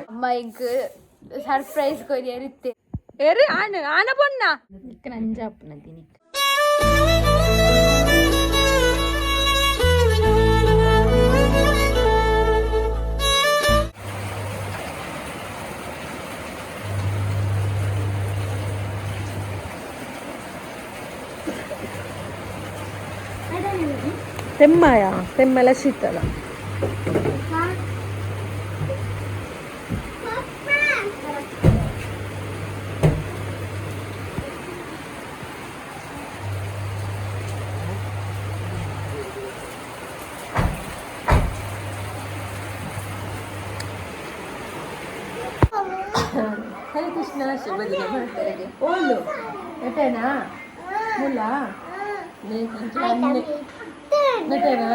ಅಮ್ಮ ಈಗ ಸರ್ಪ್ರೈಸ್ ಕೊರಿಯರಿತ್ತೆ ಏರಿ ಆನ ಬಣ್ಣ ನಂಜಪ್ಪನ ದಿನಿಕ್ ತೆಮ್ಮಯ ತೆಮ್ಮೆಲ್ಲ ಶೀತಲ ಹರೇ ಕೃಷ್ಣ ಶುಭದಿನ ಮಾಡ್ತಾರೆ ಓಲು ಎಟೇನಾ ಮುಲ್ಲ ನಟೇನಾ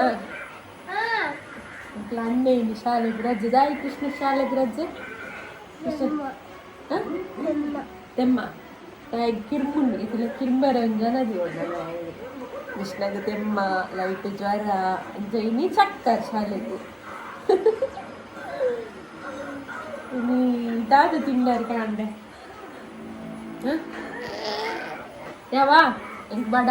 ಅಣ್ಣೇನು ಶಾಲೆಗೆ ರಜೆ ದಾಯಿ ಕೃಷ್ಣ ಶಾಲೆಗೆ ರಜೆ ತೆಮ್ಮ ಕಿರ್ಮುಂಡು ಇದೆಲ್ಲ ಕಿರ್ಮರ ಜನದಿ ಒಳ್ಳೆ ಕೃಷ್ಣಗೆ ತೆಮ್ಮ ಲೈಟ್ ಜ್ವರ ನೀ ಚಕ್ಕರ್ ಶಾಲೆಗೆ ನೀ ದಾದ ತಿಂಡಾರು ಕಾಣೆ ಯಾವ ಹೆಂಗೆ ಬಡ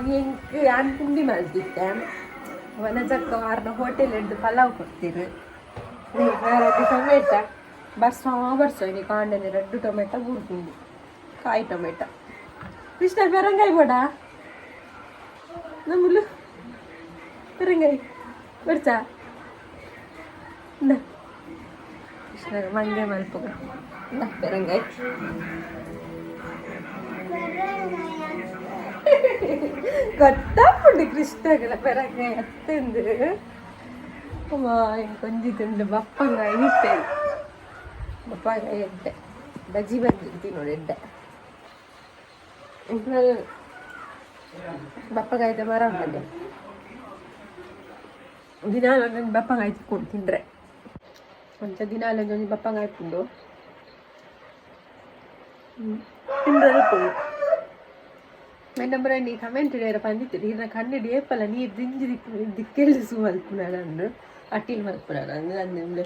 ಹೆಂಗೆ ಯಾನ್ ತಿಂಡಿ ಮಾಡ್ತಿದ್ದೆ ಅವನ ಚಕ್ಕ ವಾರನ ಹೋಟೆಲ್ ಹಿಡ್ದು ಪಲಾವ್ ಕೊಡ್ತೀರಿ ಟೊಮೆಟ ಬರ್ಸೋ ನೀ ಕಾಂಡನೆ 2 ಟೊಮೆಟೊ ಬೂರ್ದುಂಡು ಕಾಯಿ ಟೊಮೆಟೊ ಕೃಷ್ಣ ಪೆರಂಗಾಯಿ ಬೋಡ ನಮ್ಮಲು ಪೆರಂಗಾಯಿ ಬರ್ಚಾ ಕೃಷ್ಣ ಮಂಗೆ ಮಲ್ಪಗ ಪೆರಂಗಾಯಿ ಗೊತ್ತಾಗ್ಬಿಟ್ಟು ಕೃಷ್ಣಗಳ ಪೆರಂಗಾಯಿ ಹತ್ತಂದು ಅಮ್ಮ ಕೊಂಜಿತುಂಡು ಬಪ್ಪಂಗಾಯಿ ಇಟ್ಟೆ ಬಪ್ಪಂಗಾಯಿ ಎಡ್ಡೆ ಬಜ್ಜಿ ಬಂದಿರ್ತೀನಿ ನೋಡಿ ಎಡ್ಡೆ ಬಪ್ಪಗಾಯ್ದ ಮರ ಉಂಟದೆ ದಿನಾಲೊಂದೊಂದು ಬಪ್ಪಂಗಾಯಿ ತಿಕ್ಕೊಂಡು ತಿಂದರೆ ಕೊಂಚ ದಿನಾಲೊಂದೊಂದು ಬಪ್ಪಂಗಾಯಿ ತಿಂದು ತಿಂದರೆ ಮೇಡಮ್ ನೀ ಕಮೆಂಟ್ ಇಡೀರ ಬಂದಿತ್ತು ಇನ್ನ ಕಣ್ಣಿಡಿ ಏಪಲ್ಲ ನೀರು ದಿಂಜಿ ದಿಕ್ಕೆಳಿಸು ಮಲ್ಪುನಾಡು ಅಟ್ಟಿಲ್ ಮಲ್ಪುನಾಡು ಅಂದ್ರೆ ಅಂದು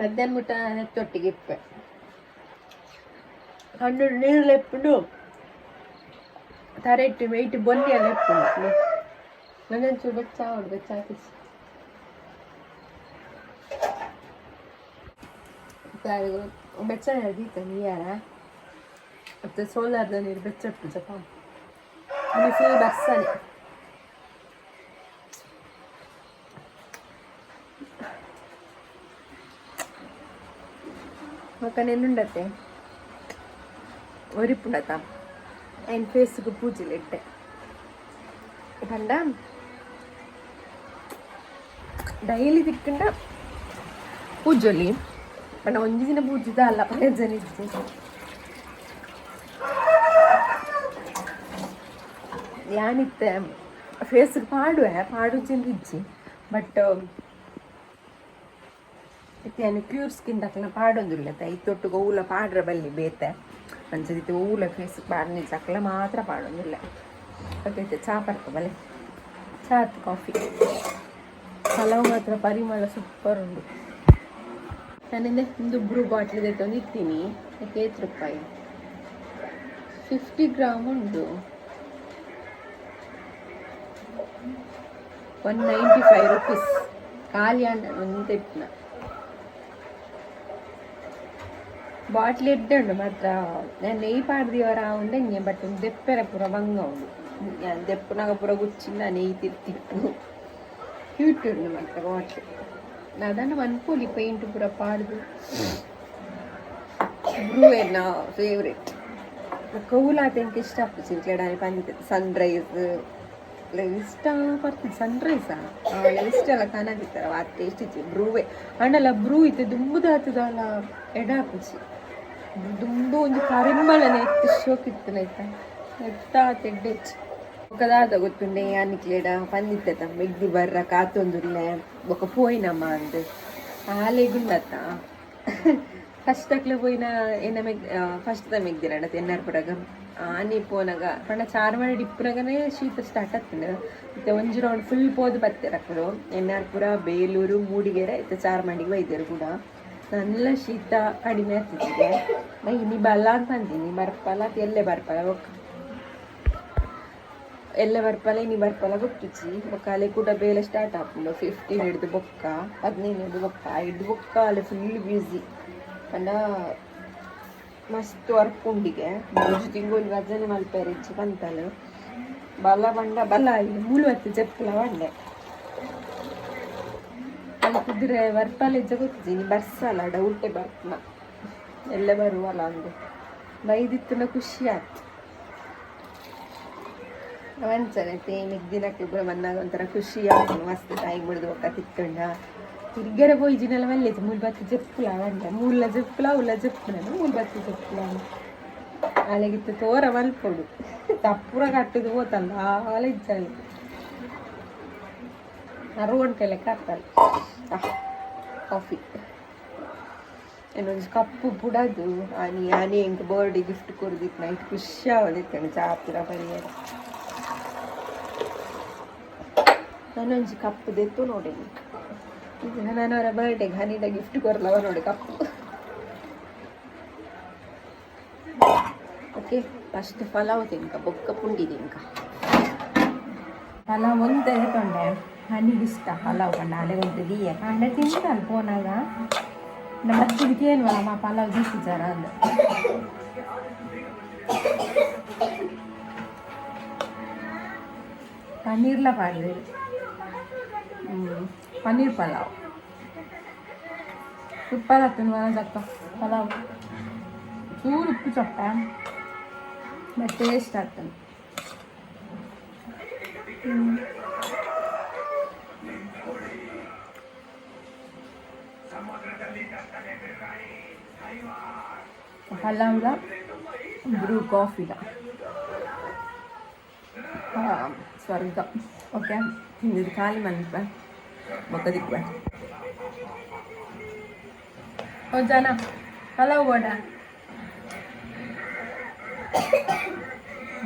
ಮಧ್ಯಾಹ್ನ ಮುಟ್ಟ ನೆತ್ತೊಟ್ಟಿಗೆ ಇಪ್ಪೆ ಕಣ್ಣು ನೀರಲ್ಲಿ ಎಪ್ಪುಂಡು ತರೆ ಇಟ್ಟು ವೆಯ್ಟ್ ಬೊನ್ನಿಯಲ್ಲಿ ಎಪ್ಪುಂಡು ನಂಗೊಂಚೂರು ಬೆಚ್ಚ ಅವಳು ಬೆಚ್ಚ ಹಾಕಿಸಿ ಬೆಚ್ಚ ದೀತ ನೀರ ಮತ್ತು ಸೋಲಾರ್ದ ನೀರು ಬೆಚ್ಚಟ್ಟು ಜಪ ಫುಲ್ ಬರ್ಸನೆ ಮಕ್ಕನೇನುಂಡತ್ತೆ ಒರಿಪುಂಡತ ఆయన ఫేస్కు పూజలు ఎట్టే పండ ಡೈಲಿ ತಿಕ್ಕಂಡ ಪೂಜೊಲಿ ಪಂಡ ಒಂಜಿ ದಿನ ಪೂಜಿದ ಅಲ್ಲ ಪಂಜನಿದ್ದು ಯಾನಿತ್ತೆ ಫೇಸ್ಗೆ ಪಾಡು ಚಿಂದಿಜ್ಜಿ ಬಟ್ ಇತ್ಯಾನು ಪ್ಯೂರ್ ಸ್ಕಿನ್ ತಕ್ಕನ ಪಾಡೊಂದಿಲ್ಲ ಐತೊಟ್ಟಿಗೆ ಹೂಲ ಪಾಡ್ರ ಬಲ್ಲಿ ಬೇತೆ ಅಂಚದಿತ್ತು ಹೂಲ ಫೇಸ್ಗೆ ಪಾಡ್ನಿ ಚಕ್ಕಲ ಮಾತ್ರ ಪಾಡೊಂದಿಲ್ಲ ಅದೈತೆ ಚಾ ಬರ್ತ ಬಲೆ ಚಾ ಕಾಫಿ ಹಲವು ಮಾತ್ರ ಪರಿಮಳ ಸೂಪರ್ ಉಂಟು ನಾನಿಂದ ಒಂದು ಬ್ರೂ ಬಾಟ್ಲಿ ತೆಗೆದು ಇತ್ತೀನಿ ₹50 50 ಗ್ರಾಮ್ ಉಂಟು 195 ರೂಪೀಸ್ ಖಾಲಿ ಅಂಡ ಒಂದು ತೆಪ್ಪಿನ ಬಾಟ್ಲಿ ಎಡ್ಡುಂಡು ಮಾತ್ರ ನಾನು ನೆಯ್ ಪಾಡ್ದಿವರ ಉಂಡೆ ಬಟ್ ಒಂದು ದೆಪ್ಪೆರ ಪೂರ ಬಂಗ ಉಂಡು ದೆಪ್ಪನಾಗ ಪೂರ ಗುಚ್ಚಿಂದ ನೆಯ್ ತಿರ್ತಿಪ್ಪು ಕ್ಯೂಟ್ ಉಂಡು ಮಾತ್ರ ಬಾಟ್ಲಿ ಅದನ್ನು ಅನ್ಕೋಲಿ ಪೇಂಟ್ ಪೂರ ಪಾಡ್ದು ಬ್ರೂ ಎನ್ನ ಫೇವ್ರೇಟ್ ಕೌಲಾತ ಎಂಕ ಇಷ್ಟ ಚಿಂಕ್ಲೆಡಾನೆ ಪಂದಿತ್ತು ಸನ್ರೈಸ್ ಇಷ್ಟ ಬರ್ತಿದ್ದು ಸನ್ರೈಸಾ ಇಷ್ಟ ಎಲ್ಲ ಕಾಣಾಗಿತ್ತಾರ ಆ ಟೇಸ್ಟ್ ಇತ್ತು ಬ್ರೂವೇ ಅಣ್ಣಲ್ಲ ಬ್ರೂ ಇತ್ತು ದುಂಬುದ ಆಗ್ತದಲ್ಲ ಎಡಾಕುಚಿ ದುಂಬು ಒಂದು ಪರಿಮಳನೆ ಎತ್ತು ಶೋಕಿತ್ತು ಆಯ್ತಾ ಎತ್ತ ತೆಡ್ಡೆಚ್ಚು ఒకదాద ಗೊತ್ತುಂಡೆ ಯಾನಿಕ್ಲೇಡ ಪಂದಿತ್ತ ಮೆಗ್ದಿ ಬರ್ರ ಕಾತೊಂದುಲ್ಲೆ ಬೊಕ ಪೋಯಿನಮ್ಮ ಅಂದ್ ಆಲೆಗುಂಡತ್ತ ಫಸ್ಟಕ್ಲೆ ಪೋಯಿನ ಎನ್ನ ಫಸ್ಟ್ ದ ಮೆಗ್ದಿರಣ್ಣ ತೆನ್ನಾರ್ಪುರಗ ಆನೆ ಪೋನಾಗ ಪಂಡ ಚಾರ್ಮಾಡಿ ಡಿಪ್ಪುನಾಗನೇ ಶೀತ ಸ್ಟಾರ್ಟ್ ಆಗ್ತದೆ ಮತ್ತೆ ಒಂಜಿ ರೌಂಡ್ ಫುಲ್ ಪೋದು ಬರ್ತಾರೆ ಎನ್ನಾರ್ಪುರ ಬೇಲೂರು ಮೂಡಿಗೆರೆ ಇತ್ತು ಚಾರ್ಮಾಡಿಗೆ ಒಯ್ದರು ಕೂಡ നല്ല ಶೀತ ಕಡಿಮೆ ಆಗ್ತಿದೆ ಇನಿ ಬಲ್ಲ ಅಂತ ಅಂತೀನಿ ಬರ್ಪಲ್ಲ ಎಲ್ಲೆ ಬರ್ಪಲ್ಲ ಎಲ್ಲ ಬರ್ಪಲ್ಲ ಇನಿ ಬರ್ಪಲ್ಲ ಗೊತ್ತಿಚ್ಚಿ ಬೊಕ್ಕಾಲೆ ಕೂಡ ಬೇಲೆ ಸ್ಟಾರ್ಟ್ ಆಗ್ಬೋದು 15 ಹಿಡ್ದು ಬೊಕ್ಕ 15 ಹಿಡ್ದು ಬೊಕ್ಕ ಹಿಡ್ದು ಬೊಕ್ಕ ಅಲ್ಲಿ ಫುಲ್ ಬ್ಯೂಸಿ ಪಂಡ ಮಸ್ತ್ ವರ್ಕ್ ಉಂಡಿಗೆ 3 ತಿಂಗಳು ಗಜನೆ ಮಲ್ಪೇರಿ ಇಚ್ಚಿ ಬಂತಲ್ಲ ಬಲ್ಲ ಬಂಡ ಬಲ್ಲ ಇಲ್ಲಿ ಮುಳುವತ್ತು ಚೆಪ್ಪಲ ಬಂಡೆ ಅಲ್ಲಿ ಕುದುರೆ ಬರ್ಪಲ್ಲ ಇಜ್ಜ ಗೊತ್ತಿದ್ದೀನಿ ಬರ್ಸಲ್ಲ ಡೌಟೇ ಬರ್ಪನ ಎಲ್ಲ ಬರುವಲ್ಲ ಅಂದು ಬೈದಿತ್ತನ ಖುಷಿ ಆಯ್ತು ಅನ್ಸನೆ ತೇಮಿಗೆ ದಿನಕ್ಕೆ ಬಂದಾಗ ಒಂಥರ ಖುಷಿ ಆಗ್ತದೆ ಮಸ್ತ್ ತಾಯಿ ಮುಡ್ದು ಒಕ್ಕ ತಿಕ್ಕೊಂಡ ತಿರ್ಗರೆ పోయిజినల వెళ్ళేది మూలబత్తి చెప్పులా అంట మూల చెప్పులా ఉల్ల చెప్పులను మూలబత్తి చెప్పులా అలాగిತ್ತು ತೋರ ಮಲ್ಪೊಡು ತಪ್ಪುರ ಕಟ್ಟದು ಹೋತಲ್ಲ ಆಲೆ ಇಜ್ಜಾలి 6 ಗಂಟೆ ಲೆಕ್ಕ ಆಗ್ತಲ್ಲ ಕಾಫಿ ಇನ್ನೊಂದು ಕಪ್ಪು ಬುಡದು ಆನೆ ಇಂಕ ಬರ್ಡೇ ಗಿಫ್ಟ್ ಕೊಡ್ದಿತ್ತು ನೈಟ್ ಖುಷಿ ಆಗೋದಿತ್ತು ಚಾಪುರ ಪರಿಹಾರ ನಾನೊಂದು ಕಪ್ಪು ದೆತ್ತು ನೋಡಿ ಇದು ನಾನು ಅವರ ಬರ್ಡೇಗೆ ಹನಿಡ ಗಿಫ್ಟ್ ಕೊರಲವ ನೋಡಿ ಕಪ್ಪು ಓಕೆ ಫಸ್ಟ್ ಪಲಾವ್ ತಿನ್ಕ ಬೊಕ್ಕ ಪುಂಡಿ ತಿನ್ಕ ಪಲಾವ್ ಒಂದೇ ತೊಂಡೆ ಹನಿಗಿಷ್ಟ ಪಲಾವ್ ಕಂಡ ಅಲೆ ಒಂದು ದೀಯ ಕಂಡ ತಿಂತಾನೆ ಫೋನಾಗ ನಮ್ಮ ಅತ್ತಿಗೆ ಏನ್ವಲ್ಲ ಮಾ ಪಲಾವ್ ದೀಸಿದಾರ ಅಂದ ಪನ್ನೀರ್ಲ ಪಾಡ್ದು ಪನ್ನೀರ್ ಪಲಾವ್ ಸೂಪರ್ ಆಗ್ತದೆ ಮನಸಕ್ಕ ಪಲಾವ್ ಚೂರು ಉಪ್ಪು ಚೊಪ್ಪ ಬಟ್ ಟೇಸ್ಟ್ ಆಗ್ತದೆ ಪಲಾವ್ಲ ಬ್ರೂ ಕಾಫಿಲ ಸ್ವರ್ಗ ಓಕೆ ತಿಂದಿದ್ದು ಖಾಲಿ ಮನ್ಪ ಬೊಕ್ಕದಿಕ್ಬೇಡ ಓ ಜನ ಪಲಾವ್ ಬೋಡ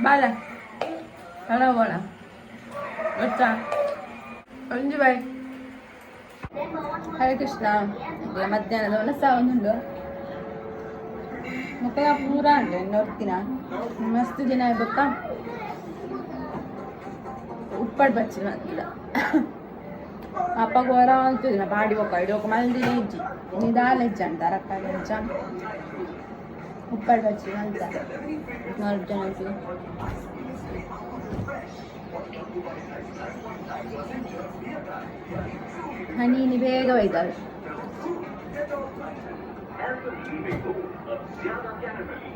ಬಾಲ ಪಲಾವ್ ಬೋಡ ಗೊತ್ತಾ ಒಂಜು ಬಾಯ್ ಹರೇ ಕೃಷ್ಣ ಮಧ್ಯಾಹ್ನದ ಒಲಸ ಒಂದುಂಡು ಮುಖ ಪೂರ ಉಂಟು ನೋಡ್ತೀನ ಮಸ್ತ್ ದಿನ ಆಗ್ಬೇಕ ಉಪ್ಪಡ್ ಬಚ್ಚಿನ ಅಂತಿಲ್ಲ ಅಪ್ಪಗೆ ಹೊರ ಅಂತಿದ್ದ ಬಾಡಿ ಬೊಕ್ಕ ಇಡೋಕೆ ಮಲ್ದಿನ ಇಜ್ಜಿ ನಿದಾಲ ಇಜ್ಜ ಅಂತಾರ ಅಪ್ಪಾಗ ಇಜ್ಜ ಉಪ್ಪಡ್ ಬಚ್ಚಿನ ಅಂತ 4 ಜನ ಅಂತೀವಿ ಹನಿ ಬೇಗ ಒಯ್ದಾವೆ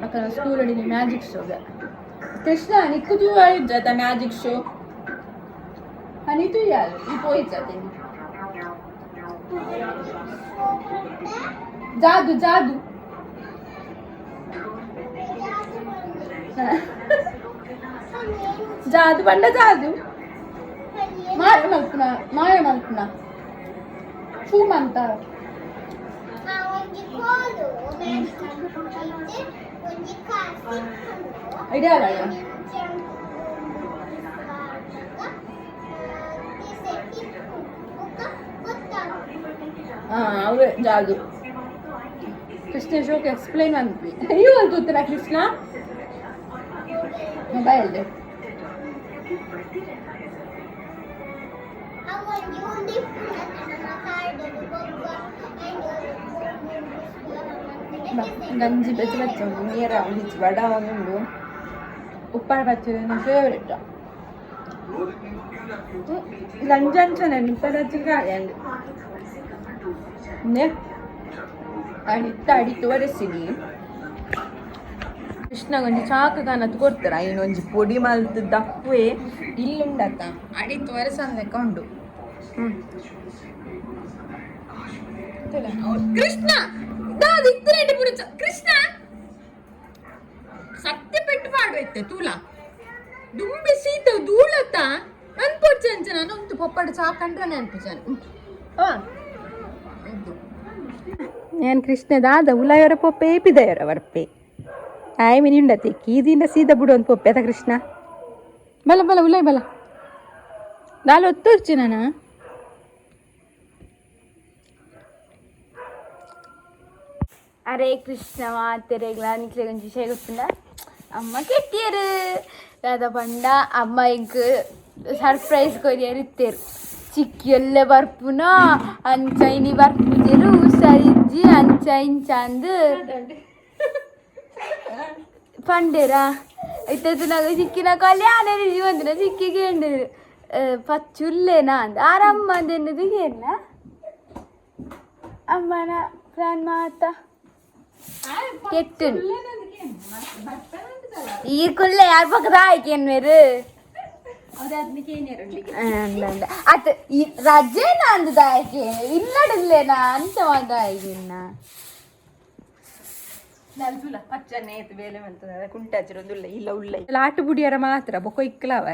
ಅಕ್ಕ ಸ್ಕೂಲಲ್ಲಿ ಮ್ಯಾಜಿಕ್ ಶೋಗೆ ಕೃಷ್ಣ ನಿಕ್ಕು ತೂ ಹೇಳಿದ್ದ ಮ್ಯಾಜಿಕ್ ಶೋ ಹನಿ ತೂ ಯಾರು ಈ ಪೋಯಿದ್ದೆ ಜಾದು ಜಾದು ಜಾದು ಬಂಡ ಜಾದು ಮಾಯ ಮಲ್ಪುನ ಚೂಮಂತ ಐಡಿಯಾ ಅಲ್ಲ ಅವೇ ಜಾದು ಕೃಷ್ಣ ಶೋಕ್ ಎಕ್ಸ್ಪ್ಲೈನ್ ಅಂದ್ವಿ ಅಯ್ಯೋ ಅಂತೂತೀರ ಕೃಷ್ಣ ಮೊಬೈಲ್ ಗಂಜಿ ಬೆಚ್ಚ ಬೆಚ್ಚ ಉಂಟು ನೀರ ಉಳಿಸಿ ವಡ ಒಂದುಂಡು ಉಪ್ಪಾಡು ಬಚ್ಚಲು ನನ್ನ ಫೇವ್ರೆಟ್ ಲಂಚನೆ ನಿಪ್ಪದಚ್ಚಿಗಾಯಲ್ಲಿ ಅಡಿತ್ತು ಒರೆಸಿನಿ ಕೃಷ್ಣ ಒಂಜಿ ಚಾಕಗಾನತ್ ಕೊಡ್ತಾರ ಇನ್ನೊಂಜಿ ಪೊಡಿ ಮಲ್ತು ದಪ್ಪೆ ಇಲ್ಲುಂಡತ್ತ ಅಡಿತ್ತು ಒರೆಸಂದಕ್ಕ ಉಂಡು ಕೃಷ್ಣ ಕೃಷ್ಣ ಸತ್ಯ ಪೆಟ್ಟು ಪಾಡ್ಬೇಕು ತೂಲ ದುಂಬಿ ಸೀತ ಧೂಳತ್ತ ಅನ್ಪೊಚ್ಚಂಚ ನಾನು ಒಂದು ಪಪ್ಪಡ ಚಾಕಂಡ್ರೆ ಅನ್ಪುಚಾನು నేను కృష్ణ దాద ఉలయర పొప్పే పిదయర వర్పే ಆಯ್ ಮಿನಿ ಉಂಡತಿ ಕೀದಿಂದ ಸೀದಾ ಬಿಡು ಅಂತ ಪೊಪ್ಪೆತ ಕೃಷ್ಣ ಬಲ ಬಲ ಉಲ್ಲೈ ಬಲ ನಾಳೆ ಒತ್ತೋರ್ಚಿ ನಾನು ಅರೆ ಕೃಷ್ಣ ಮಾತೆರೆಗ್ಲ ನಿಕ್ಲೆ ಗಂಜಿ ಶೇ ಗೊತ್ತುಂಡ ಅಮ್ಮ ಕೆಟ್ಟಿಯರು ಯಾದ ಪಂಡ ಅಮ್ಮ ಇಂಕ್ ಸರ್ಪ್ರೈಸ್ ಕೊರಿಯರ್ ಇತ್ತೇರು ಚಿಕ್ಕಿಯಲ್ಲೇ ಬರ್ಪುನ ಅಂಚೈನಿ ಬರ್ಪುಜೆರು ಹುಷಾರಿಜ್ಜಿ ಅಂಚ ಇಂಚ ಅಂದು ಪಂಡೇರಾ ಇತ್ತದು ನಾಗ ಚಿಕ್ಕಿನ ಕಲ್ಯಾಣ ಒಂದಿನ ಚಿಕ್ಕಿಗೆ ಎಂಡರು ಪಚ್ಚುಲ್ಲೇನಾ ಅಂದ ಆರಮ್ಮ ಅಂದೆನ್ನದು ಏನ ಅಮ್ಮನ ಪ್ರಾನ್ ಮಾತ ಕೆಟ್ಟು ಈ ಕುಲ್ಲೆ ಯಾರ ಪಕ್ಕದ ಆಯ್ಕೆನ್ವೇರು ಅತ್ ಈ ರಜೆನ ಅಂದದ ಆಯ್ಕೆ ಇಲ್ಲಡಲ್ಲೇನಾ ಅಂತ ಮಾತ ಆಯ್ಕೆನ್ನ ಲಾಟು ಬುಡಿಯರ ಮಾತ್ರ ಬೊಕ್ಕ ಇಕ್ಕಲವ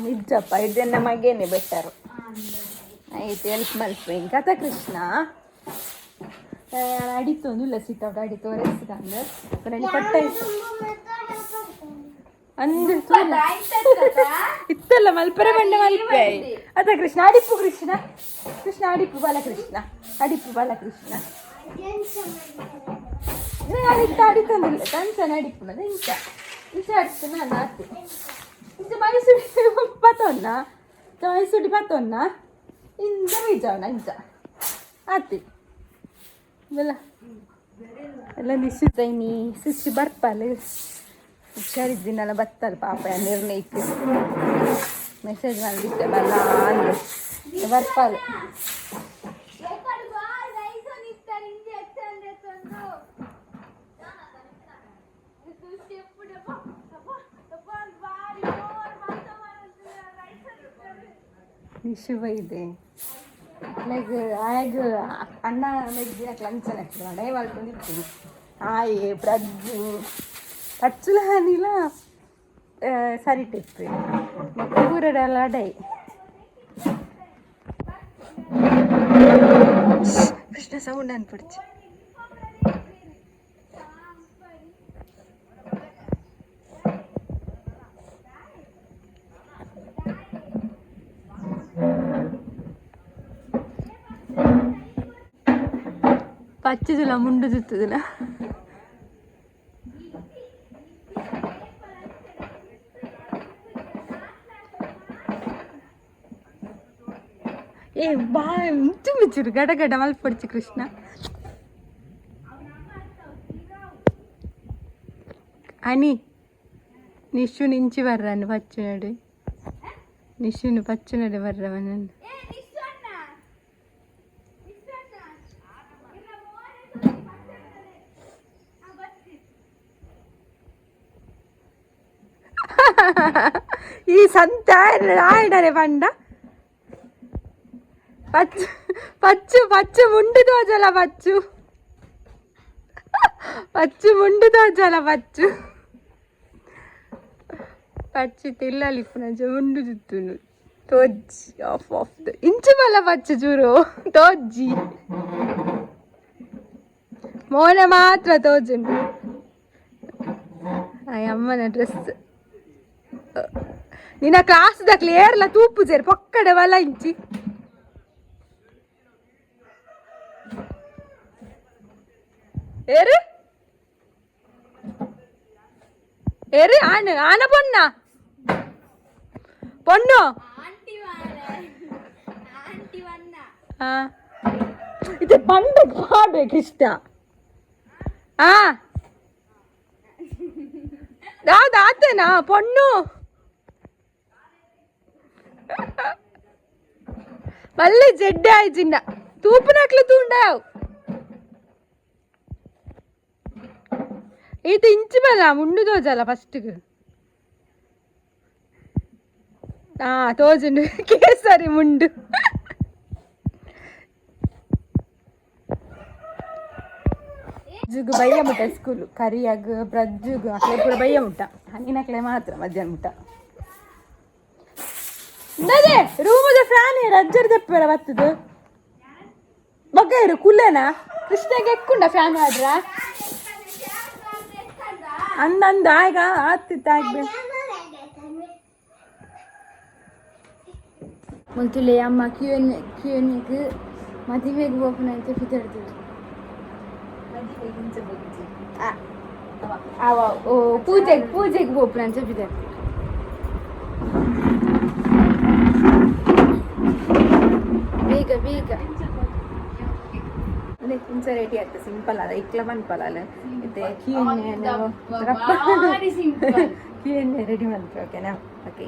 ನಿಜಪ್ಪ ಇದನ್ನ ಮಗೇನೆ ಬೆಟ್ಟರು ಆಯ್ತು ಹೆಲ್ಪ್ ಮಲ್ಪೆ ಕಥ ಕೃಷ್ಣ ಅಡಿತೊಂದು ಸಿಕ್ಕ ಅಡಿ ತೋರಿಸ್ತಾಂದು ಕೊಟ್ಟ ಅಂದು ಇತ್ತಲ್ಲ ಮಲ್ಪರೆ ಬಣ್ಣ ಮಲ್ಪೆ ಅದ ಕೃಷ್ಣ ಅಡಿಪ್ಪು ಕೃಷ್ಣ ಕೃಷ್ಣ ಅಡಿಪ್ಪು ಬಾಲಕೃಷ್ಣ ಅಡಿಪ್ಪು ಬಾಲಕೃಷ್ಣ ಅಡಿತಂದಿಲ್ಲ ಕಂಚನ ಅಡಿಪ್ಪುನ ಇಂಚ ಇಂಚ ಅಡಿತು ನಾನು ಆತು ಇಂಚ ಮೈಸೂಡಿ ಪತ್ತೊನ್ನ ಮೈಸೂಡಿ ಪತ್ತೊನ್ನ ಇಂಚ ಬೀಜವನ ಇಂಚ ಆತಿ ಬಲ್ಲ ಎಲ್ಲ ನಿಶ್ಚಿತೈನಿ ಸಿಸಿ ಬರ್ಪಲ್ಲ ಹುಷಾರಿದ್ದೀನಲ್ಲ ಬತ್ತಲ್ಲ ಪಾಪ ನಿರ್ಣಯಕ್ಕೆ ಮೆಸೇಜ್ ಮಾಡಿದ್ದೆ ಬಲ್ಲ ಅಂದ್ರೆ ಬರ್ಪಲ್ಲ ನಿಶುವ ಇದೆ ಲೈಕ್ ಆಗ ಅಣ್ಣ ಮೆಗ್ದಿನಕ್ಕೆ ಲಂಚನ ಡೈ ಮಾಡ್ಕೊಂಡಿರ್ತೀನಿ ಆಯೆ ಪ್ರಜ್ಜು ಪಚ್ಚುಲ ಹಾನಿಲ ಸರಿ ಟಿಪ್ಪು ಮತ್ತೆ ಊರಡೆಲ್ಲ ಡೈ ಕೃಷ್ಣ ಸೌಂಡ್ ಅನ್ಪಡ್ಚಿ పచ్చిదిలా ముందు చుట్టుదిలా ఏ బాగా మిచ్చు మిచ్చురు గడగడ మల్పడిచి కృష్ణ అని నిషు నుంచి వర్రాన్ని పచ్చినాడు నిషుని పచ్చినాడు వర్రమనండి ఈ సంత రాయడరే పండ పచ్చు పచ్చు పచ్చు ముండు దోజల పచ్చు పచ్చు ముండు దోజల పచ్చు పచ్చి తిల్లాలి ఇప్పుడు ముండు చుట్టూను తోజ్జి ఆఫ్ ఆఫ్ ఇంచు వల్ల పచ్చు చూరు తోజ్జి మోన మాత్ర తోజుండు అమ్మన డ్రెస్ ನಿನ್ನ ಕ್ಲಾಸ್ದಾಗ್ಲಿ ಏರ್ಲ ತೂಪು ಸೇರಿ ಪಕ್ಕಡೆ ಬಲ ಇಂಚಿ ಏರು ಏರು ಆನ ಆನ ಪೊಣ್ಣ ಪೊಣ್ಣು ಹಾ ಇದು ಬಂಡ ಮಾಡ್ಬೇಕು ಇಷ್ಟ ಹಾ ಯಾವ್ದು ಆತೇನಾ ಪೊಣ್ಣು మళ్ళీ జెడ్డే చిన్న తూపునట్లు తూండావు ఇది ఇంచు బల ముందు తోజాల ఫస్ట్ తోజుండు కేసరి ముందు ಜುಗು ಬಯ್ಯ ಮುಟ್ಟ ಸ್ಕೂಲು ಕರಿಯಾಗ ಪ್ರಜ್ಜುಗು ಅಕ್ಲೆ ಪೂರ ಬಯ್ಯ ಮುಟ್ಟ ಹಣ್ಣಿನಕ್ಲೆ ಮಾತ್ರ ಮಧ್ಯಾಹ್ನ ಮುಟ್ಟ ನದೇ ರೂಮದ ಫ್ಯಾನ್ ರಜ್ಜರ್ ತೆಪ್ಪರ ಬತ್ತದು ಬಗ್ಗ ಇರು ಕುಲ್ಲೇನಾ ಕೃಷ್ಣಗೆ ಎಕ್ಕೊಂಡ ಫ್ಯಾನ್ ಆಡ್ರ ಅಂದಂದ ಆಗ ಆಗ್ತಿತ್ತು ಆಗ್ಬೇಕು ಮೊದಲೇ ಅಮ್ಮ ಕ್ಯೂನಿಗೆ ಮದುವೆಗೆ ಹೋಗೋಣ ಅಂತ ಬಿದ್ದಾಡ್ತಿದ್ರು ಅವ ಪೂಜೆಗೆ ಹೋಗೋಣ ಅಂತ ಬಿದ್ದಾಡ್ತಿದ್ರು ಬೇಗ ಅದೇ ಇಂಚ ರೆಡಿ ಆಗ್ತದೆ ಸಿಂಪಲ್ ಅದ ಇಕ್ಲ ಮನ್ಪಲ್ಲ ಮತ್ತೆ ಕ್ಯೂಎನ್ಎ ರೆಡಿ ಮಾಡ್ತೀವಿ ಓಕೆನಾ ಓಕೆ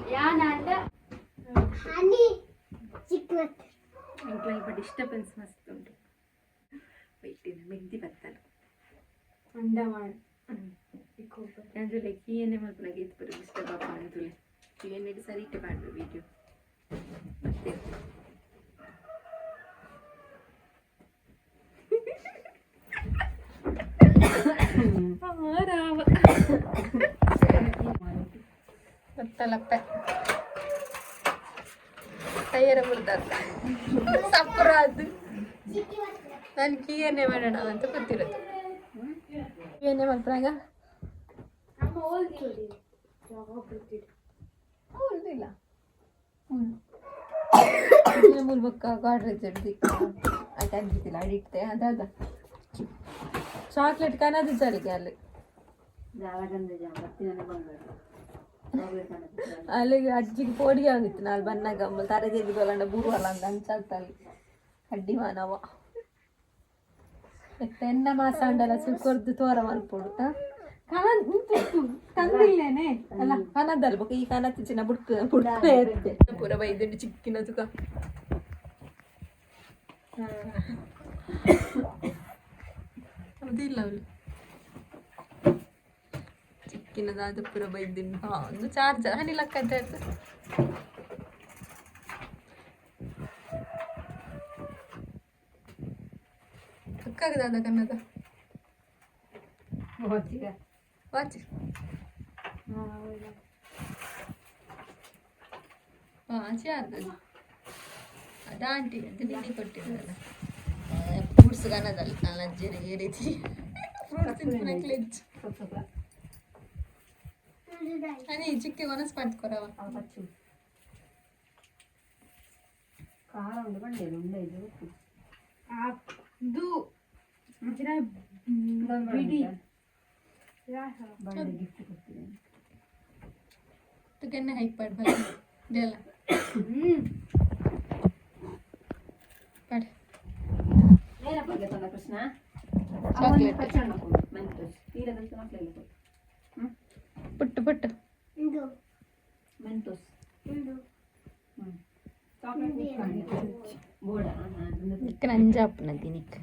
ಸ್ವಲ್ಪ ಡಿಸ್ಟರ್ಬೆನ್ಸ್ ಮಸ್ತ್ ಉಂಟು ವೈಟಿನ ಮೆಹಂದಿ ಬತ್ತಲ್ಲ ಅಂದ್ರೆ ಕ್ಯೂಎನ್ಎ ಮಲ್ಪನಾಗ ಇತ್ತು ಬರೋ ಡಿಸ್ಟರ್ಬ್ ಆಗ ಅಂತಲೇ ಕ್ಯೂಎನ್ಎ ಸರಿ ಇಟ್ಟು ಮಾಡ್ಬೇಕು ವಿಡಿಯೋ ಮತ್ತೆ ಗೊತ್ತಲ್ಲಪ್ಪ ತಯಾರ ಬಿಡ್ದಾರ ಸಪ್ರಾದು ನಾನು ಕ್ಯೂಎನ್ಎ ಮಾಡೋಣ ಅಂತ ಗೊತ್ತಿರೋದು ಕ್ಯೂಎನ್ಎ ಮಲ್ಪನಾಗ ಇಲ್ಲ ಮೂಲಕ ಗಾಡ್ರೇಜ್ ಆಯ್ತು ಅನ್ಸಿಲ್ಲ ಅಡಿಕ್ತೆ ಅದಾದ ಚಾಕ್ಲೇಟ್ ಕನದು ಚಳಿಗೆ ಅಲ್ಲಿ ಅಲ್ಲಿಗೆ ಅಜ್ಜಿಗೆ ಪೋಡಿಗೆ ಆಗಿತ್ತು ನಾಳೆ ಬನ್ನಾಗ ತಾರೆ ತೆಗೆದುಕೊಳ್ಳಂಡ ಬೂರುವಲ್ಲ ಅಂತ ಅನ್ಸತ್ತಲ್ಲಿ ಕಡ್ಡಿ ಮಾನವ ಎನ್ನ ಮಾಸ ಅಂಡಲ್ಲ ಸುಕ್ಕೊರ್ದು ತೋರ ಮಲ್ಪೊಡು ಕನ ತಂದಿಲ್ಲೇನೆ ಅಲ್ಲ ಕನದಲ್ಬೇಕು ಈ ಕನ ಚಿನ್ನ ಬುಡ್ತೇ ಇರುತ್ತೆ ಪೂರ ಬೈದಂಡು ಚಿಕ್ಕಿನ ತುಕ ಅದಿಲ್ಲ ಅವಳು ಚಿಕ್ಕಿನದಾದ ಪೂರ ಬೈದಂಡು ಒಂದು ಚಾರ್ಜರ್ ಹನಿ ಲಕ್ಕ ಅಂತ ಹೇಳ್ತಾರೆ ಅಕ್ಕಾಗದಾದ ಕನ್ನದ ವಾಚ್ ವಾಚ್ ಯಾರ್ದು ಅದು ಆಂಟಿ ಅಂತ ನಿನ್ನೆ ಕೊಟ್ಟಿರೋದಲ್ಲ ಫ್ರೂಟ್ಸ್ ಕನ್ನದಲ್ಲ ನಾನು ಅಜ್ಜಿನ ಈ ರೀತಿ ಫ್ರೂಟ್ಸ್ ನೆಕ್ಲೆಜ್ ಅದೇ ಚಿಕ್ಕಿ ಒನಸ್ ಪಡ್ಕೊರವ ಖಾರ ಉಂಡು ಬಂಡೇನು ಉಂಡೈದು ಅದು ಬಿಡಿ ತುಕನ್ನ ಹೈಪ್ ಪಡ್ಬಲ್ಲ ಇದೆಲ್ಲ ಪಡ್ ಕೃಷ್ಣ ಚಾಕ್ಲೇಟ್ ಪುಟ್ಟು ನಂಜಾಪುನ ದಿನಿಕ್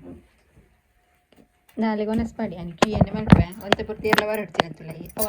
ನಾಳೆಗೆ ಒನಸ್ ಪಾಡಿ ಅನ್ಕಿ ಏನೇ ಮಾಡ್ಬೇ ಒಂತೆ ಪೂರ್ತಿ ಎಲ್ಲ ಹೊರಡ್ತೀನಿ ಅಂತಲ್ಲ ಅವ